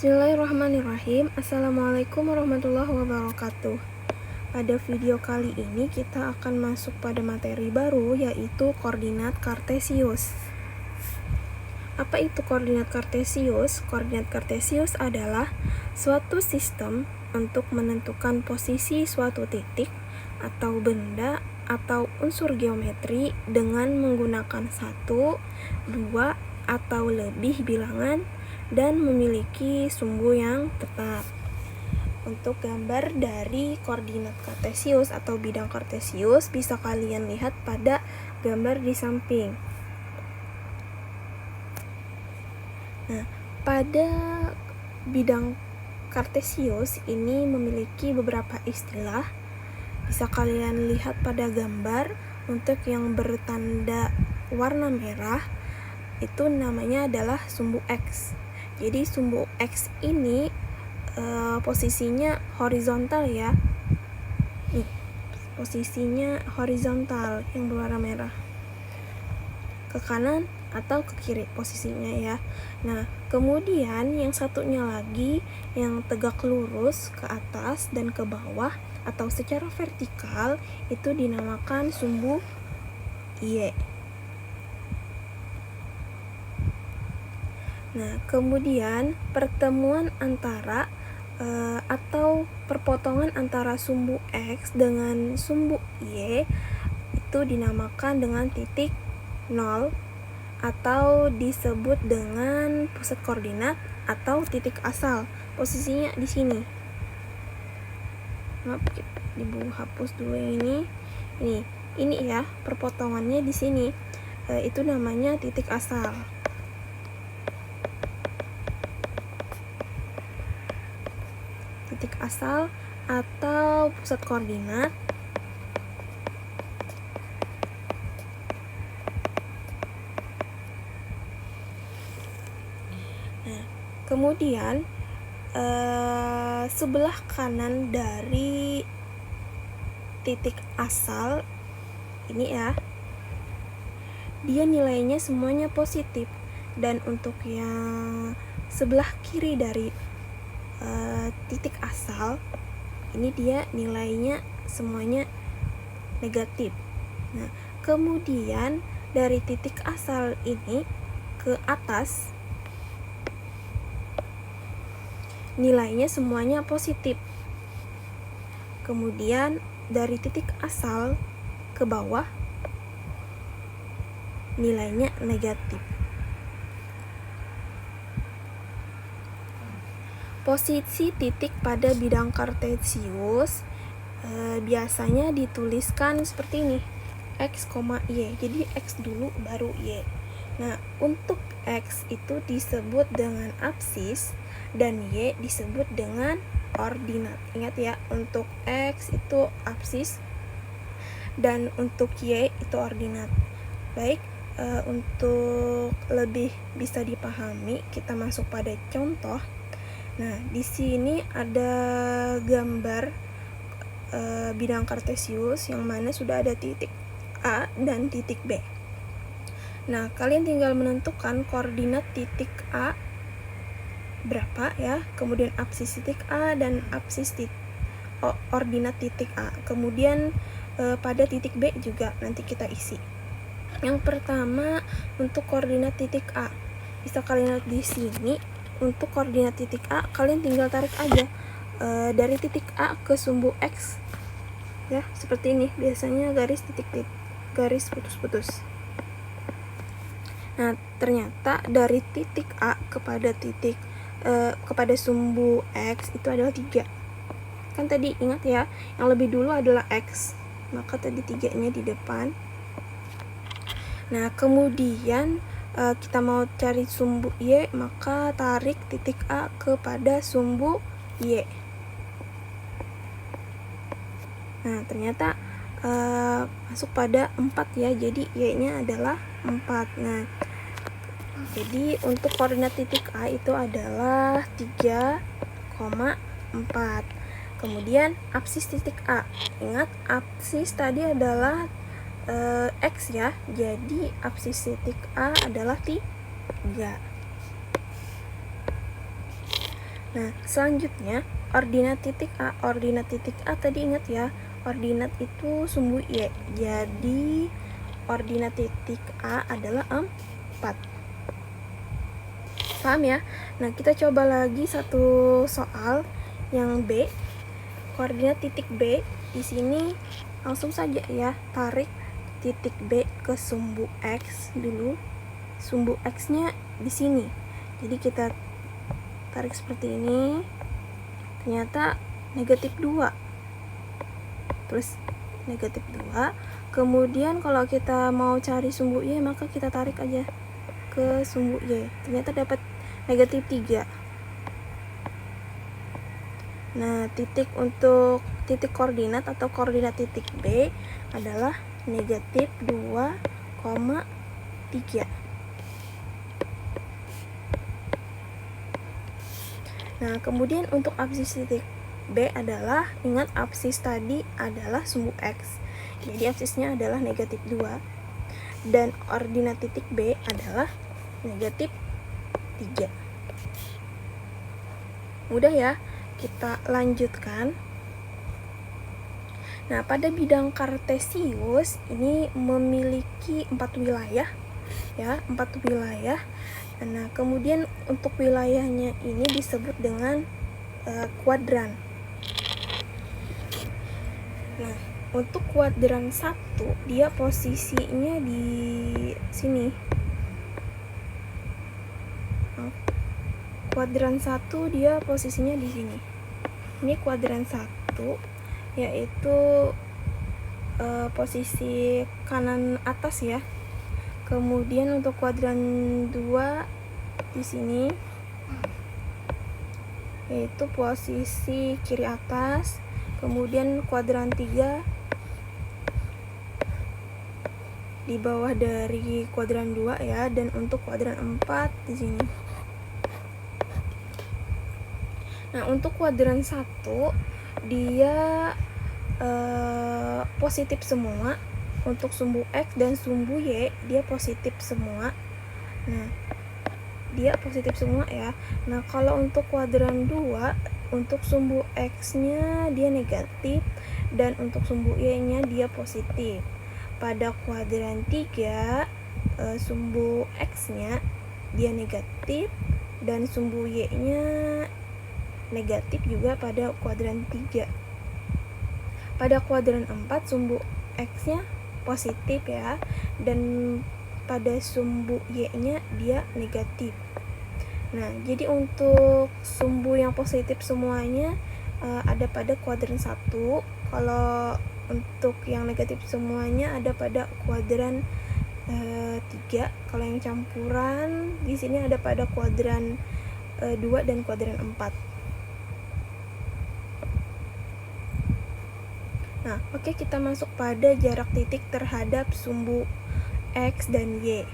Bismillahirrahmanirrahim. Assalamualaikum warahmatullahi wabarakatuh. Pada video kali ini kita akan masuk pada materi baru, yaitu koordinat kartesius. Apa itu koordinat kartesius? Koordinat kartesius adalah suatu sistem untuk menentukan posisi suatu titik atau benda atau unsur geometri dengan menggunakan 1, 2, atau lebih bilangan dan memiliki sumbu yang tetap. Untuk gambar dari koordinat kartesius atau bidang kartesius bisa kalian lihat pada gambar di samping. Nah, pada bidang kartesius ini memiliki beberapa istilah. Bisa kalian lihat pada gambar. Untuk yang bertanda warna merah itu namanya adalah sumbu X. Jadi sumbu X ini posisinya horizontal ya. Nih, posisinya horizontal yang berwarna merah. Ke kanan atau ke kiri posisinya ya. Nah, kemudian yang satunya lagi yang tegak lurus ke atas dan ke bawah atau secara vertikal itu dinamakan sumbu Y. Nah, kemudian pertemuan antara atau perpotongan antara sumbu X dengan sumbu Y itu dinamakan dengan titik 0 atau disebut dengan pusat koordinat atau titik asal. Posisinya di sini. Maaf, hapus dulu ini. Ini ya, perpotongannya di sini. Itu namanya titik asal. Titik asal atau pusat koordinat. Nah, kemudian sebelah kanan dari titik asal ini ya, dia nilainya semuanya positif, dan untuk yang sebelah kiri dari titik asal ini dia nilainya semuanya negatif. Nah, kemudian dari titik asal ini ke atas nilainya semuanya positif. Kemudian dari titik asal ke bawah nilainya negatif. Posisi titik pada bidang kartesius biasanya dituliskan seperti ini, X, Y. Jadi X dulu baru Y. Nah, untuk X itu disebut dengan apsis dan Y disebut dengan ordinat. Ingat ya, untuk X itu apsis dan untuk Y itu ordinat. Baik, untuk lebih bisa dipahami kita masuk pada contoh. Nah, di sini ada gambar bidang kartesius yang mana sudah ada titik A dan titik B. Nah, kalian tinggal menentukan koordinat titik A berapa ya, kemudian apsis titik A dan apsis ordinat titik A. Kemudian pada titik B juga nanti kita isi. Yang pertama untuk koordinat titik A, bisa kalian lihat di sini. Untuk koordinat titik A kalian tinggal tarik aja dari titik A ke sumbu X ya, seperti ini. Biasanya garis putus-putus. Nah, ternyata dari titik A kepada sumbu X itu adalah 3. Kan tadi ingat ya, yang lebih dulu adalah X, maka tadi 3-nya di depan. Nah, kemudian kita mau cari sumbu Y, maka tarik titik A kepada sumbu Y. Nah, ternyata masuk pada 4 ya, jadi Y-nya adalah 4. Nah, jadi untuk koordinat titik A itu adalah 3,4. Kemudian apsis titik A, ingat apsis tadi adalah X ya, jadi apsis titik A adalah 3. Nah, selanjutnya ordinat titik A. Ordinat titik A tadi ingat ya, ordinat itu sumbu Y. Jadi ordinat titik A adalah 4. Paham ya? Nah, kita coba lagi satu soal yang B. Koordinat titik B di sini langsung saja ya, tarik titik B ke sumbu X dulu. Sumbu X-nya di sini. Jadi kita tarik seperti ini, ternyata negatif 2 plus negatif 2. Kemudian kalau kita mau cari sumbu Y, maka kita tarik aja ke sumbu Y, ternyata dapat negatif 3. Nah, titik untuk titik koordinat atau koordinat titik B adalah negatif 2,3. Nah, kemudian untuk absis titik B adalah, ingat absis tadi adalah sumbu X. Jadi absisnya adalah negatif 2. Dan ordinat titik B adalah negatif 3. Mudah ya? Kita lanjutkan. Nah, pada bidang kartesius ini memiliki 4 wilayah ya, 4 wilayah. Nah, kemudian untuk wilayahnya ini disebut dengan kuadran. Nah, untuk kuadran 1 dia posisinya di sini. Kuadran 1 dia posisinya di sini. Ini kuadran 1 yaitu posisi kanan atas ya. Kemudian untuk kuadran 2 di sini yaitu posisi kiri atas. Kemudian kuadran 3 di bawah dari kuadran 2 ya, dan untuk kuadran 4 di sini. Nah, untuk kuadran 1 dia positif semua. Untuk sumbu X dan sumbu Y dia positif semua. Nah, dia positif semua ya. Nah, kalau untuk kuadran 2 untuk sumbu X-nya dia negatif dan untuk sumbu Y-nya dia positif. Pada kuadran 3 sumbu X-nya dia negatif dan sumbu Y-nya negatif juga pada kuadran 3. Pada kuadran 4 sumbu X-nya positif ya, dan pada sumbu Y-nya dia negatif. Nah, jadi untuk sumbu yang positif semuanya ada pada kuadran 1. Kalau untuk yang negatif semuanya ada pada kuadran 3. Kalau yang campuran di sini ada pada kuadran 2 dan kuadran 4. Nah, oke, kita masuk pada jarak titik terhadap sumbu X dan Y.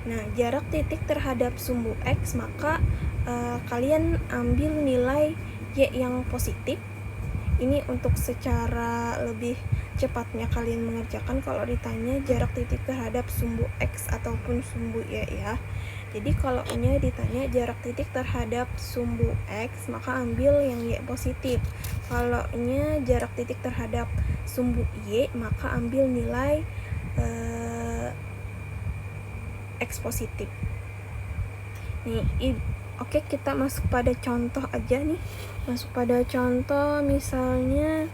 Nah, jarak titik terhadap sumbu X, maka kalian ambil nilai Y yang positif. Ini untuk secara lebih cepatnya kalian mengerjakan kalau ditanya jarak titik terhadap sumbu X ataupun sumbu Y ya. Jadi kalau nya ditanya jarak titik terhadap sumbu X, maka ambil yang Y positif. Kalau nya jarak titik terhadap sumbu Y, maka ambil nilai X positif. Nih, oke, kita masuk pada contoh aja nih. Masuk pada contoh, misalnya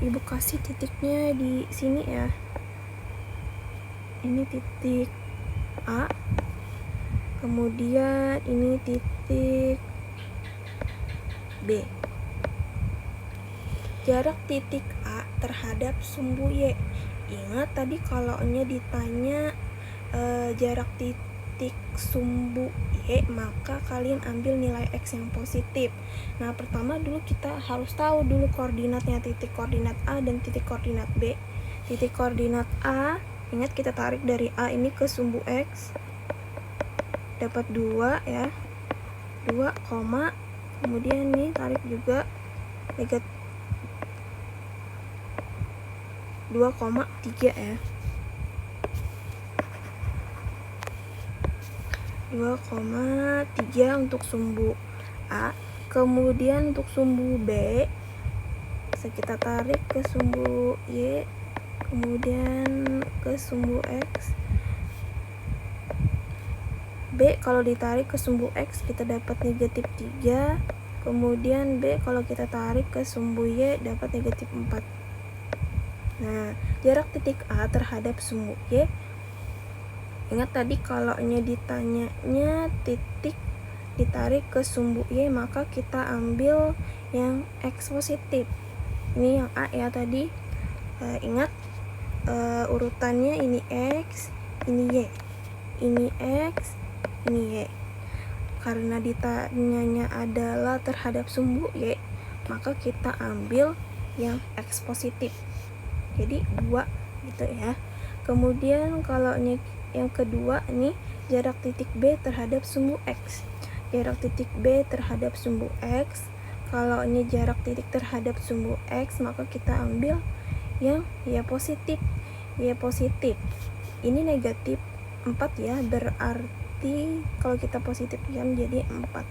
ibu kasih titiknya di sini ya. Ini titik A. Kemudian ini titik B. Jarak titik A terhadap sumbu Y. Ingat tadi kalau nya ditanya jarak titik sumbu Y, maka kalian ambil nilai X yang positif. Nah, pertama dulu kita harus tahu dulu koordinatnya, titik koordinat A dan titik koordinat B. Titik koordinat A, ingat kita tarik dari A ini ke sumbu X, dapat 2 ya, 2, kemudian nih tarik juga negatif 2,3 ya, 2,3 untuk sumbu A, kemudian untuk sumbu B bisa kita tarik ke sumbu Y, kemudian ke sumbu X. B kalau ditarik ke sumbu X kita dapat negatif 3, kemudian B kalau kita tarik ke sumbu Y dapat negatif 4. Nah, jarak titik A terhadap sumbu Y, ingat tadi kalau ditanyanya titik ditarik ke sumbu Y, maka kita ambil yang X positif. Ini yang A ya tadi. Ingat urutannya ini X, ini Y. Ini X, ini Y. Karena ditanyanya adalah terhadap sumbu Y, maka kita ambil yang X positif. Jadi 2 gitu ya. Kemudian kalau yang kedua nih, jarak titik B terhadap sumbu X. Jarak titik B terhadap sumbu X, kalau ini jarak titik terhadap sumbu X, maka kita ambil yang Y positif. Y positif ini negatif 4 ya, berarti kalau kita positifkan jadi 4.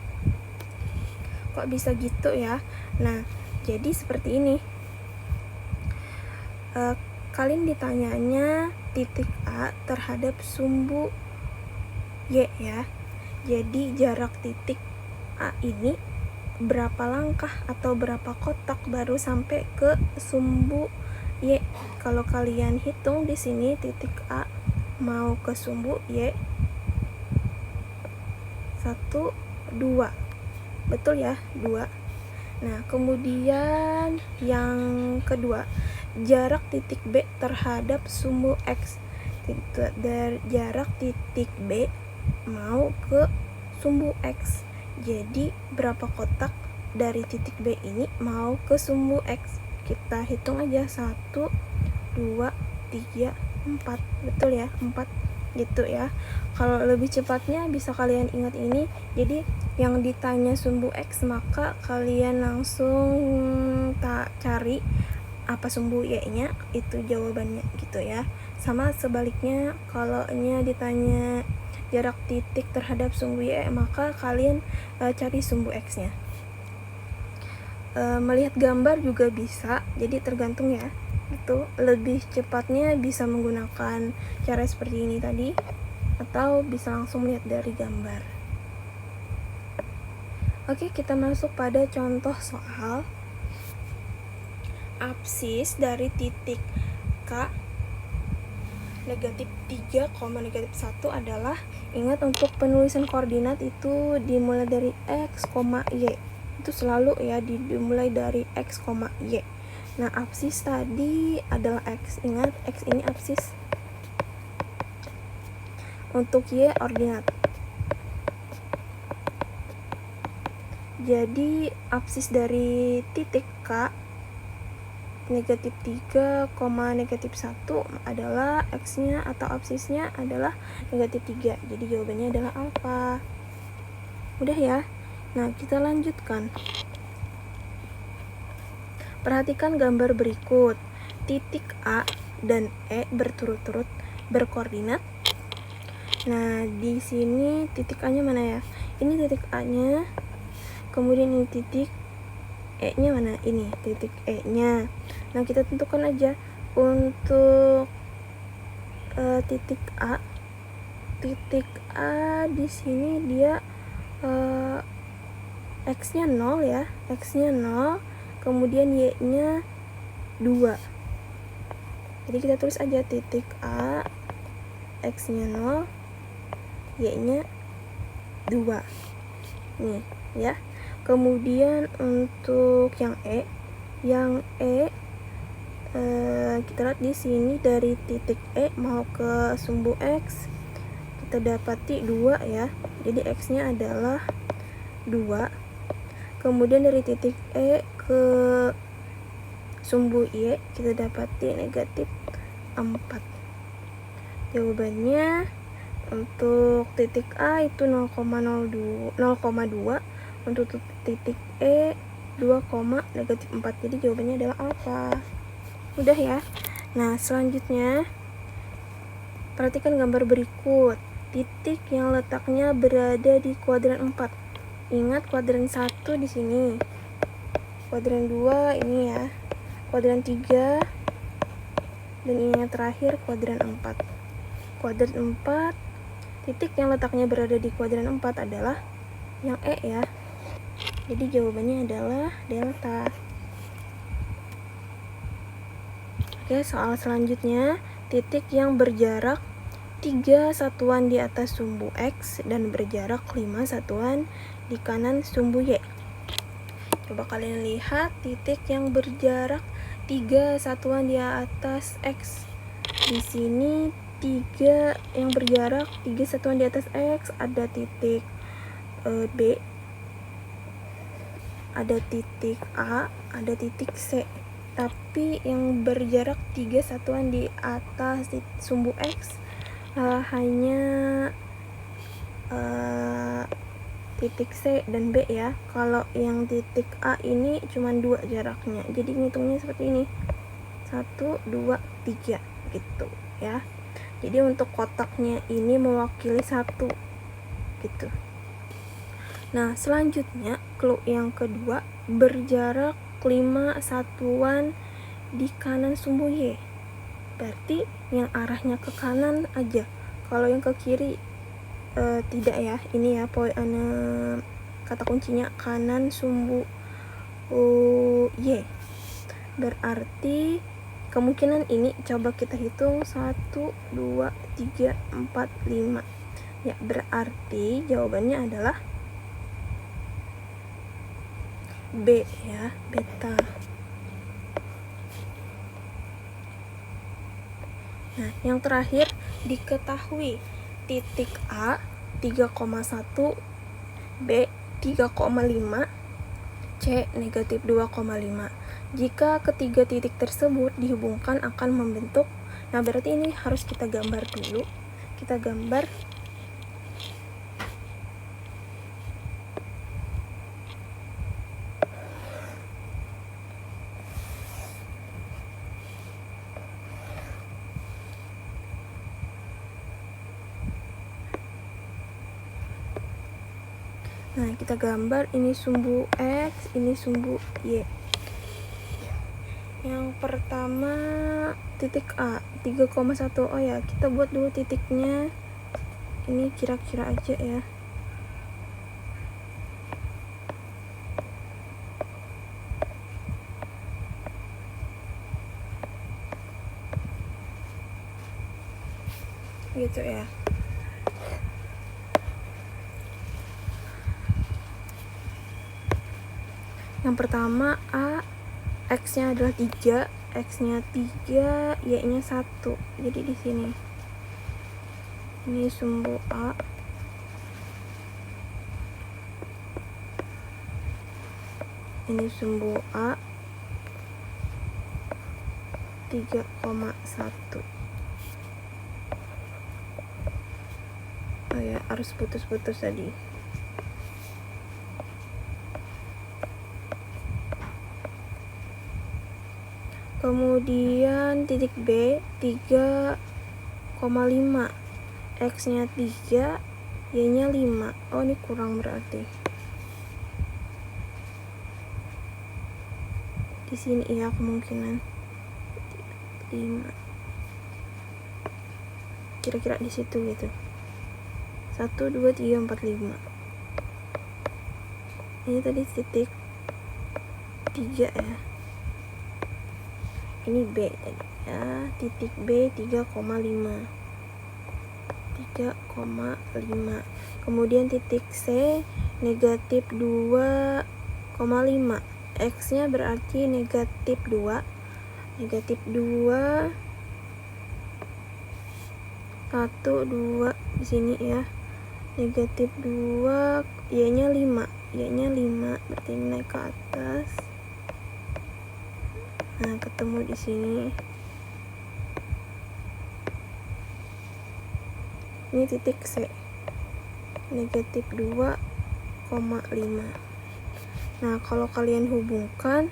Kok bisa gitu ya? Nah, jadi seperti ini. Kalian ditanyanya titik A terhadap sumbu Y ya. Jadi jarak titik A ini berapa langkah atau berapa kotak baru sampai ke sumbu Y. Kalau kalian hitung di sini titik A mau ke sumbu Y 1, 2. Betul ya? 2. Nah, kemudian yang kedua, jarak titik B terhadap sumbu X. Dari jarak titik B mau ke sumbu X. Jadi berapa kotak dari titik B ini mau ke sumbu X? Kita hitung aja 1, 2, 3, 4. Betul ya? 4 gitu ya. Kalau lebih cepatnya bisa kalian ingat ini. Jadi yang ditanya sumbu X, maka kalian langsung cari apa sumbu Y-nya, itu jawabannya gitu ya. Sama sebaliknya, kalau ditanya jarak titik terhadap sumbu Y, maka kalian cari sumbu X-nya. Melihat gambar juga bisa, jadi tergantung ya. Itu lebih cepatnya bisa menggunakan cara seperti ini tadi, atau bisa langsung lihat dari gambar. Oke, kita masuk pada contoh soal. Apsis dari titik K negatif 3, negatif 1 adalah, ingat untuk penulisan koordinat itu dimulai dari X, Y. Itu selalu ya dimulai dari X, Y. Nah, apsis tadi adalah X. Ingat, X ini apsis. Untuk Y ordinat. Jadi apsis dari titik K negatif 3, negatif 1 adalah X-nya atau apsisnya adalah negatif 3. Jadi jawabannya adalah apa? Mudah ya? Nah, kita lanjutkan. Perhatikan gambar berikut. Titik A dan E berturut-turut berkoordinat. Nah, di sini titik A-nya mana ya? Ini titik A-nya. Kemudian ini titik E-nya mana? Ini titik E-nya. Nah, kita tentukan aja untuk titik A. Titik A di sini dia X-nya 0 ya. X-nya 0, kemudian Y-nya 2. Jadi kita tulis aja titik A, X-nya 0, Y-nya 2. Nih, ya. Kemudian untuk yang E, kita lihat di sini dari titik E mau ke sumbu X, kita dapati 2 ya. Jadi X-nya adalah 2. Kemudian dari titik E ke sumbu Y kita dapati negatif 4. Jawabannya untuk titik A itu 0,2, untuk titik E 2, negatif 4. Jadi jawabannya adalah apa? Mudah ya. Nah, selanjutnya perhatikan gambar berikut. Titik yang letaknya berada di kuadran 4. Ingat kuadran 1 di sini. Kuadran 2 ini ya. Kuadran 3 dan ini yang terakhir kuadran 4. Kuadran 4, titik yang letaknya berada di kuadran 4 adalah yang E ya. Jadi jawabannya adalah delta. Oke, soal selanjutnya, titik yang berjarak 3 satuan di atas sumbu X dan berjarak 5 satuan di kanan sumbu Y. Coba kalian lihat titik yang berjarak 3 satuan di atas X. Di sini 3 yang berjarak 3 satuan di atas X, ada titik B, ada titik A, ada titik C. Tapi yang berjarak 3 satuan di atas sumbu X hanya titik C dan B ya. Kalau yang titik A ini cuma 2 jaraknya, jadi ngitungnya seperti ini, 1, 2, 3 gitu ya. Jadi untuk kotaknya ini mewakili 1 gitu. Nah, selanjutnya clue yang kedua, berjarak 5 satuan di kanan sumbu Y. Berarti yang arahnya ke kanan aja. Kalau yang ke kiri tidak ya. Ini ya kata kuncinya kanan sumbu Y. Berarti kemungkinan ini coba kita hitung 1, 2, 3, 4, 5. Ya, berarti jawabannya adalah B ya, beta. Nah, yang terakhir, diketahui titik A 3,1, B 3,5, C negatif 2,5. Jika ketiga titik tersebut dihubungkan akan membentuk, nah berarti ini harus kita gambar dulu. Kita gambar Nah, kita gambar ini sumbu X, ini sumbu Y. Yang pertama titik A 3,1. Oh ya, kita buat dulu titiknya. Ini kira-kira aja ya. Gitu ya. Yang pertama A, X-nya adalah 3, X-nya 3, Y-nya 1. Jadi di sini. Ini sumbu A. Ini sumbu A 3,1. Oh ya, harus putus-putus tadi. Kemudian titik B 3,5, X-nya 3, Y-nya 5. Oh, ini kurang berarti. Di sini ya kemungkinan 5. Kira-kira di situ gitu. 1, 2, 3, 4, 5. Ini tadi titik 3 ya. Ini B tadi ya, titik B 3,5. Kemudian titik C negatif 2,5. X-nya berarti negatif 2. Negatif 2, 1, 2 di sini ya. Negatif 2, Y-nya 5. Y-nya 5, berarti ini naik ke atas. Nah, ketemu di sini. Ini titik C. Negatif 2,5. Nah, kalau kalian hubungkan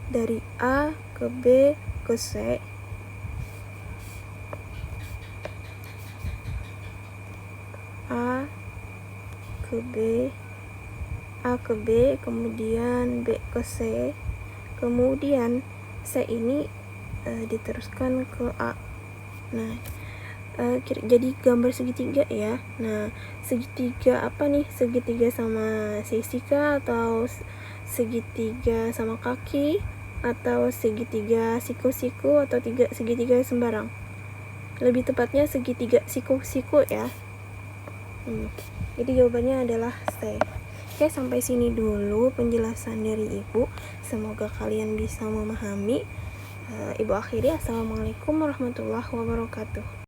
dari A ke B ke C, A ke B A ke B, kemudian B ke C, kemudian C ini diteruskan ke A. Nah, jadi gambar segitiga ya. Nah, segitiga apa nih? Segitiga sama sisi kah, atau segitiga sama kaki, atau segitiga siku-siku, atau segitiga sembarang? Lebih tepatnya segitiga siku-siku ya. Jadi jawabannya adalah C. Oke, sampai sini dulu penjelasan dari Ibu. Semoga kalian bisa memahami. Ibu akhiri, assalamualaikum warahmatullahi wabarakatuh.